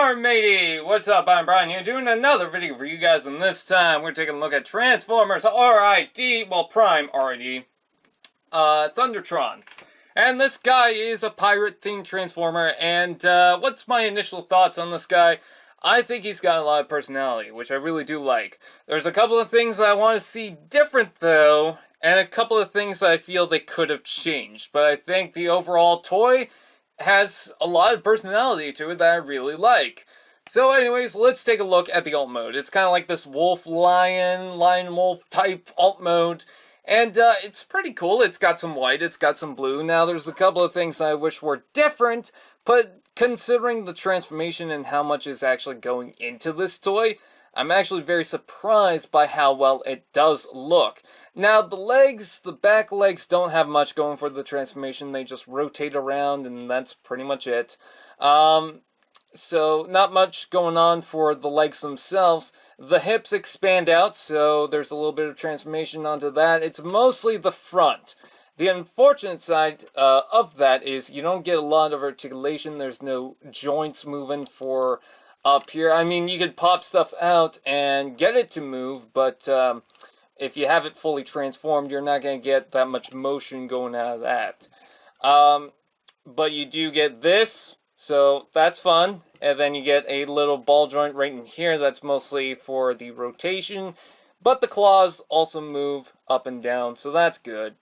Alright matey, what's up? I'm Brian here doing another video for you guys, and this time we're taking a look at Transformers RID, well Prime RID, Thundertron. And this guy is a pirate-themed Transformer, and what's my initial thoughts on this guy? I think he's got a lot of personality, which I really do like. There's a couple of things that I want to see different though, and a couple of things that I feel they could have changed, but I think the overall toy has a lot of personality to it that I really like. So anyways, let's take a look at the alt mode. It's kind of like this wolf-lion, lion-wolf type alt mode. And it's pretty cool. It's got some white, it's got some blue. Now there's a couple of things I wish were different, but considering the transformation and how much is actually going into this toy, I'm actually very surprised by how well it does look. Now, the back legs don't have much going for the transformation. They just rotate around, and that's pretty much it. So, not much going on for the legs themselves. The hips expand out, so there's a little bit of transformation onto that. It's mostly the front. The unfortunate side of that is you don't get a lot of articulation. There's no joints moving for up here. I mean, you could pop stuff out and get it to move, but if you have it fully transformed, you're not going to get that much motion going out of that. But you do get this, so that's fun. And then you get a little ball joint right in here that's mostly for the rotation. But the claws also move up and down, so that's good.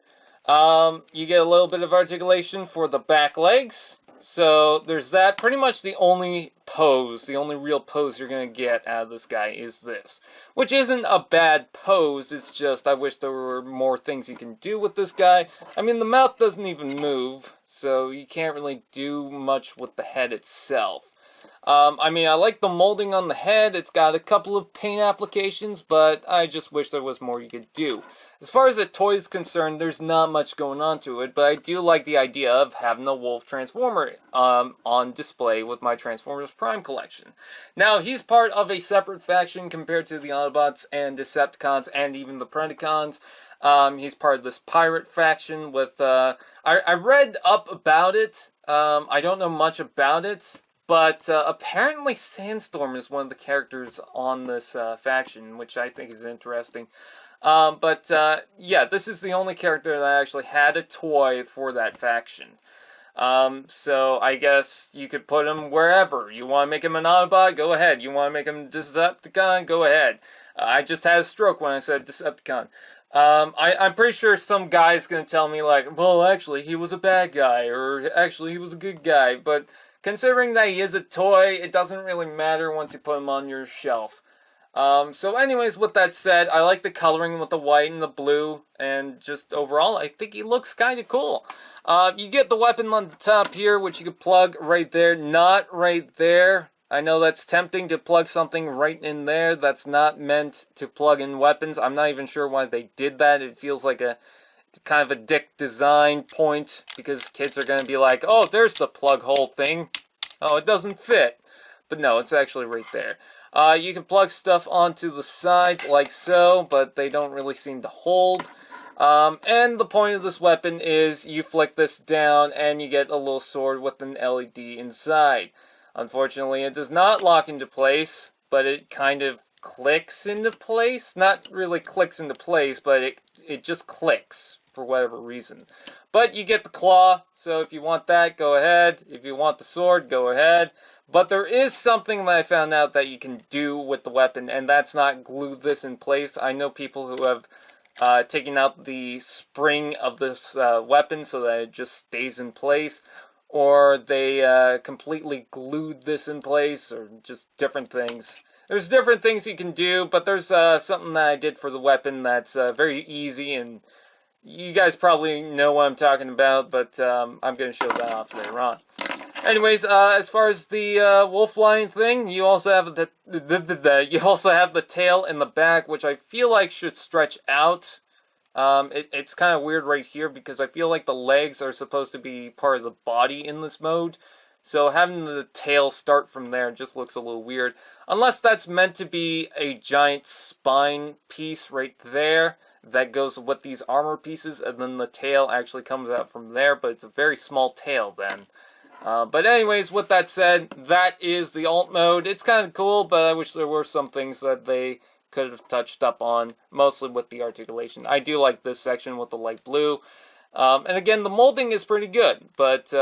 You get a little bit of articulation for the back legs. So there's that. Pretty much the only real pose you're going to get out of this guy is this. Which isn't a bad pose, it's just I wish there were more things you can do with this guy. I mean, the mouth doesn't even move, so you can't really do much with the head itself. I mean, I like the molding on the head. It's got a couple of paint applications, but I just wish there was more you could do. As far as the toy is concerned, there's not much going on to it, but I do like the idea of having a wolf Transformer on display with my Transformers Prime collection. Now, he's part of a separate faction compared to the Autobots and Decepticons and even the Predacons. He's part of this pirate faction with, I read up about it. I don't know much about it, but apparently Sandstorm is one of the characters on this faction, which I think is interesting. Yeah, this is the only character that actually had a toy for that faction. So I guess you could put him wherever. You want to make him an Autobot? Go ahead. You want to make him Decepticon? Go ahead. I just had a stroke when I said Decepticon. I'm pretty sure some guy's gonna tell me like, well, actually, he was a bad guy, or actually, he was a good guy, but considering that he is a toy, it doesn't really matter once you put him on your shelf. So anyways, with that said, I like the coloring with the white and the blue, and just overall, I think he looks kind of cool. You get the weapon on the top here, which you can plug right there, not right there. I know that's tempting to plug something right in there that's not meant to plug in weapons. I'm not even sure why they did that. It feels like a kind of a dick design point, because kids are going to be like, oh, there's the plug hole thing. Oh, it doesn't fit. But no, it's actually right there. You can plug stuff onto the side like so, but they don't really seem to hold. And the point of this weapon is you flick this down and you get a little sword with an LED inside. Unfortunately, it does not lock into place, but it kind of clicks into place. Not really clicks into place, but it just clicks for whatever reason. But you get the claw, so if you want that, go ahead. If you want the sword, go ahead. But there is something that I found out that you can do with the weapon, and that's not glue this in place. I know people who have taken out the spring of this weapon so that it just stays in place, or they completely glued this in place, or just different things. There's different things you can do, but there's something that I did for the weapon that's very easy, and you guys probably know what I'm talking about, but I'm going to show that off later on. Anyways, as far as the wolf lion thing, you also have the tail in the back, which I feel like should stretch out. It's kind of weird right here because I feel like the legs are supposed to be part of the body in this mode. So having the tail start from there just looks a little weird. Unless that's meant to be a giant spine piece right there that goes with these armor pieces, and then the tail actually comes out from there, but it's a very small tail then. But anyways, with that said, that is the alt mode. It's kind of cool, but I wish there were some things that they could have touched up on, mostly with the articulation. I do like this section with the light blue. And again, the molding is pretty good, but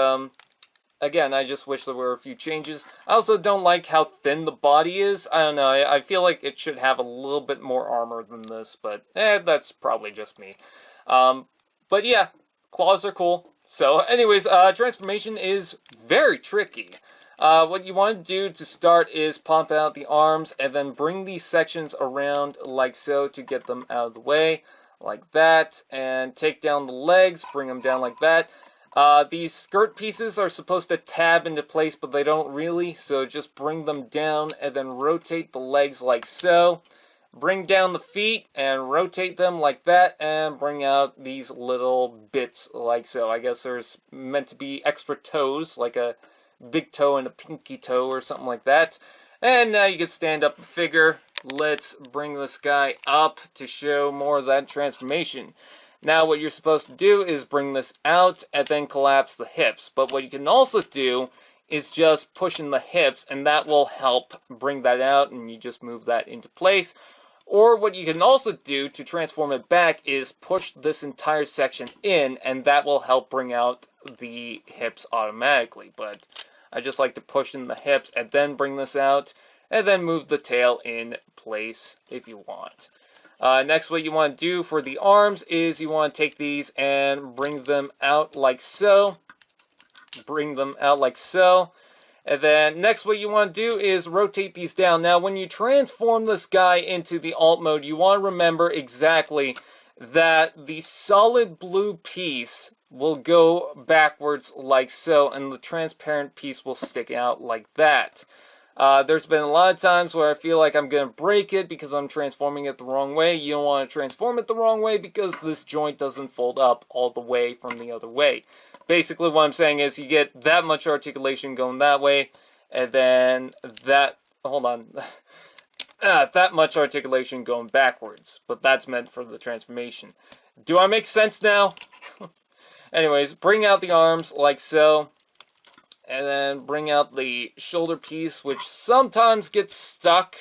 again, I just wish there were a few changes. I also don't like how thin the body is. I don't know, I feel like it should have a little bit more armor than this, but that's probably just me. But yeah, claws are cool. So anyways, transformation is very tricky. What you want to do to start is pump out the arms and then bring these sections around like so to get them out of the way, like that, and take down the legs, bring them down like that. These skirt pieces are supposed to tab into place, but they don't really, so just bring them down and then rotate the legs like so. Bring down the feet and rotate them like that, and bring out these little bits like so. I guess there's meant to be extra toes, like a big toe and a pinky toe or something like that. And now you can stand up the figure. Let's bring this guy up to show more of that transformation. Now what you're supposed to do is bring this out and then collapse the hips. But what you can also do is just push in the hips, and that will help bring that out, and you just move that into place. Or what you can also do to transform it back is push this entire section in, and that will help bring out the hips automatically. But I just like to push in the hips and then bring this out, and then move the tail in place if you want. Next, what you want to do for the arms is you want to take these and bring them out like so. Bring them out like so. And then next what you want to do is rotate these down. Now when you transform this guy into the alt mode, you want to remember exactly that the solid blue piece will go backwards like so, and the transparent piece will stick out like that. There's been a lot of times where I feel like I'm going to break it because I'm transforming it the wrong way. You don't want to transform it the wrong way because this joint doesn't fold up all the way from the other way. Basically what I'm saying is you get that much articulation going that way, and then that, hold on, that much articulation going backwards. But that's meant for the transformation. Do I make sense now? Anyways, bring out the arms like so. And then bring out the shoulder piece, which sometimes gets stuck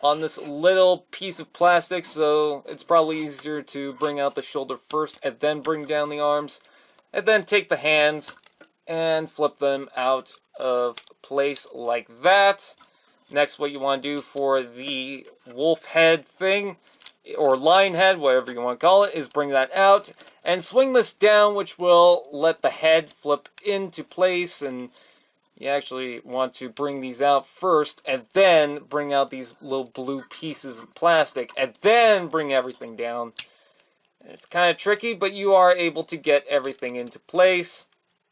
on this little piece of plastic. So it's probably easier to bring out the shoulder first and then bring down the arms. And then take the hands and flip them out of place like that. Next, what you want to do for the wolf head thing, or lion head, whatever you want to call it, is bring that out and swing this down, which will let the head flip into place. And you actually want to bring these out first and then bring out these little blue pieces of plastic and then bring everything down. It's kind of tricky, but you are able to get everything into place.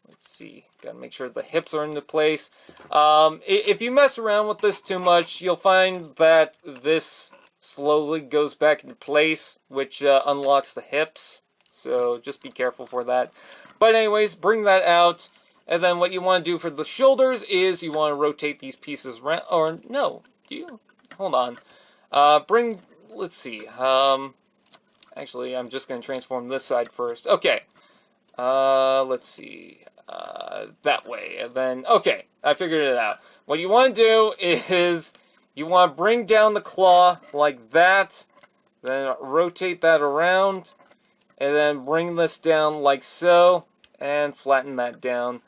Let's see. Got to make sure the hips are into place. If you mess around with this too much, you'll find that this slowly goes back into place, which unlocks the hips. So just be careful for that. But anyways, bring that out. And then what you want to do for the shoulders is you want to rotate these pieces around. Or no, do you? Hold on. Let's see. Actually, I'm just going to transform this side first. Okay. Let's see. That way. And then, okay. I figured it out. What you want to do is you want to bring down the claw like that. Then rotate that around. And then bring this down like so. And flatten that down.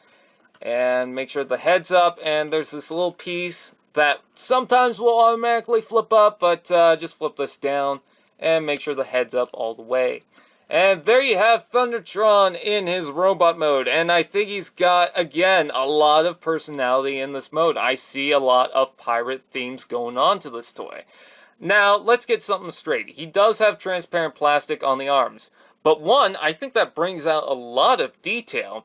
And make sure the head's up. And there's this little piece that sometimes will automatically flip up. But just flip this down. And make sure the head's up all the way. And there you have Thundertron in his robot mode. And I think he's got, again, a lot of personality in this mode. I see a lot of pirate themes going on to this toy. Now, let's get something straight. He does have transparent plastic on the arms. But one, I think that brings out a lot of detail.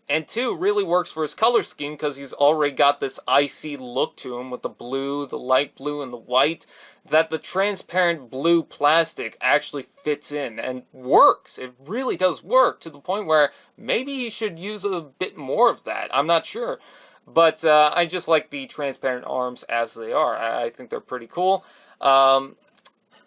And two, really works for his color scheme because he's already got this icy look to him with the blue, the light blue, and the white. That the transparent blue plastic actually fits in and works. It really does work to the point where maybe he should use a bit more of that. I'm not sure. But I just like the transparent arms as they are. I think they're pretty cool.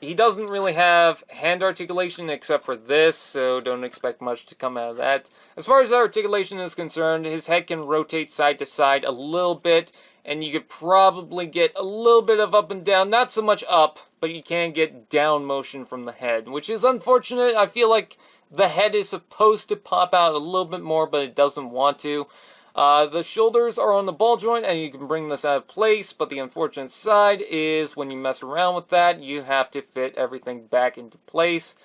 he doesn't really have hand articulation except for this, so don't expect much to come out of that. As far as articulation is concerned, his head can rotate side to side a little bit, and you could probably get a little bit of up and down. Not so much up, but you can get down motion from the head, which is unfortunate. I feel like the head is supposed to pop out a little bit more, but it doesn't want to. The shoulders are on the ball joint, and you can bring this out of place, but the unfortunate side is when you mess around with that, you have to fit everything back into place.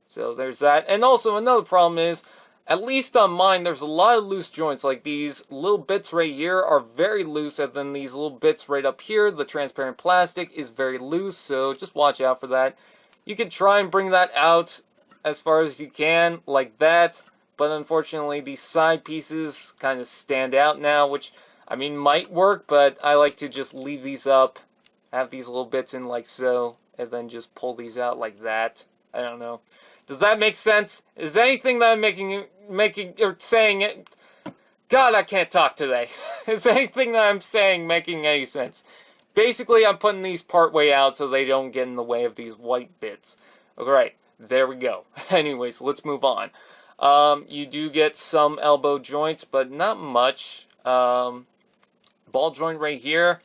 So there's that. And also another problem is, at least on mine, there's a lot of loose joints. Like these little bits right here are very loose, and then these little bits right up here, the transparent plastic, is very loose, so just watch out for that. You can try and bring that out as far as you can, like that. But unfortunately, these side pieces kind of stand out now, which, I mean, might work, but I like to just leave these up, have these little bits in like so, and then just pull these out like that. I don't know. Does that make sense? Is anything that I'm making, or saying it... God, I can't talk today. Is anything that I'm saying making any sense? Basically, I'm putting these part way out so they don't get in the way of these white bits. Alright, there we go. Anyways, let's move on. You do get some elbow joints, but not much. Ball joint right here.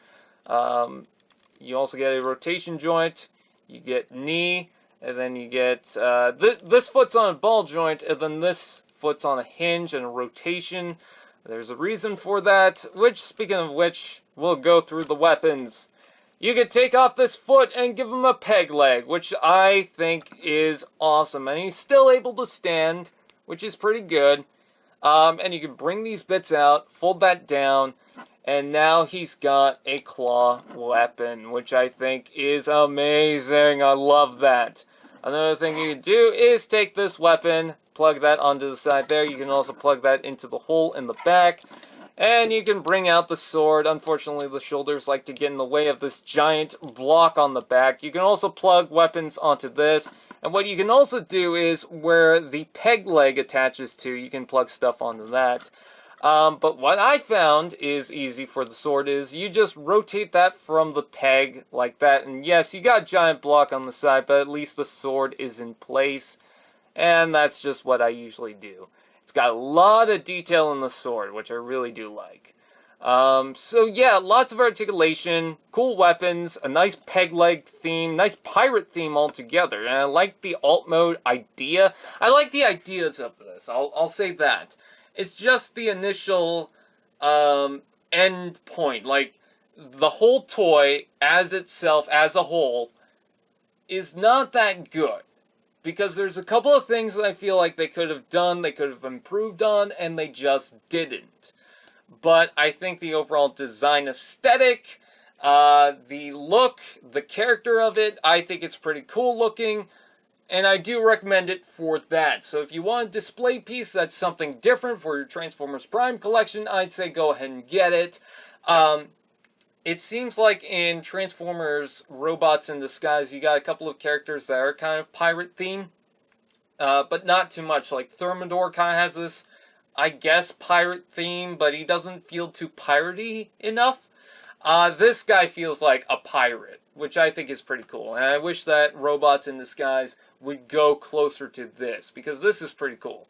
You also get a rotation joint. You get knee, and then you get this foot's on a ball joint, and then this foot's on a hinge and a rotation. There's a reason for that, which, speaking of which, we'll go through the weapons. You could take off this foot and give him a peg leg, which I think is awesome. And he's still able to stand, which is pretty good. And you can bring these bits out, fold that down, and now he's got a claw weapon, which I think is amazing. I love that. Another thing you can do is take this weapon, plug that onto the side there. You can also plug that into the hole in the back. And you can bring out the sword. Unfortunately, the shoulders like to get in the way of this giant block on the back. You can also plug weapons onto this. And what you can also do is where the peg leg attaches to, you can plug stuff onto that. But what I found is easy for the sword is you just rotate that from the peg like that. And yes, you got a giant block on the side, but at least the sword is in place. And that's just what I usually do. It's got a lot of detail in the sword, which I really do like. So yeah, lots of articulation, cool weapons, a nice peg leg theme, nice pirate theme altogether. And I like the alt mode idea. I like the ideas of this, I'll say that. It's just the initial end point. Like, the whole toy, as itself, as a whole, is not that good. Because there's a couple of things that I feel like they could have done, they could have improved on, and they just didn't. But I think the overall design aesthetic, the look, the character of it, I think it's pretty cool looking. And I do recommend it for that. So if you want a display piece that's something different for your Transformers Prime collection, I'd say go ahead and get it. It seems like in Transformers Robots in Disguise, you got a couple of characters that are kind of pirate themed, but not too much. Like Thermidor kind of has this, I guess, pirate theme, but he doesn't feel too piratey enough. This guy feels like a pirate, which I think is pretty cool. And I wish that Robots in Disguise would go closer to this, because this is pretty cool.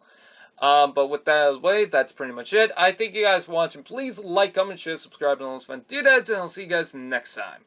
But with that out of the way, that's pretty much it. I thank you guys for watching. Please like, comment, share, subscribe, and all those fun doodads, and I'll see you guys next time.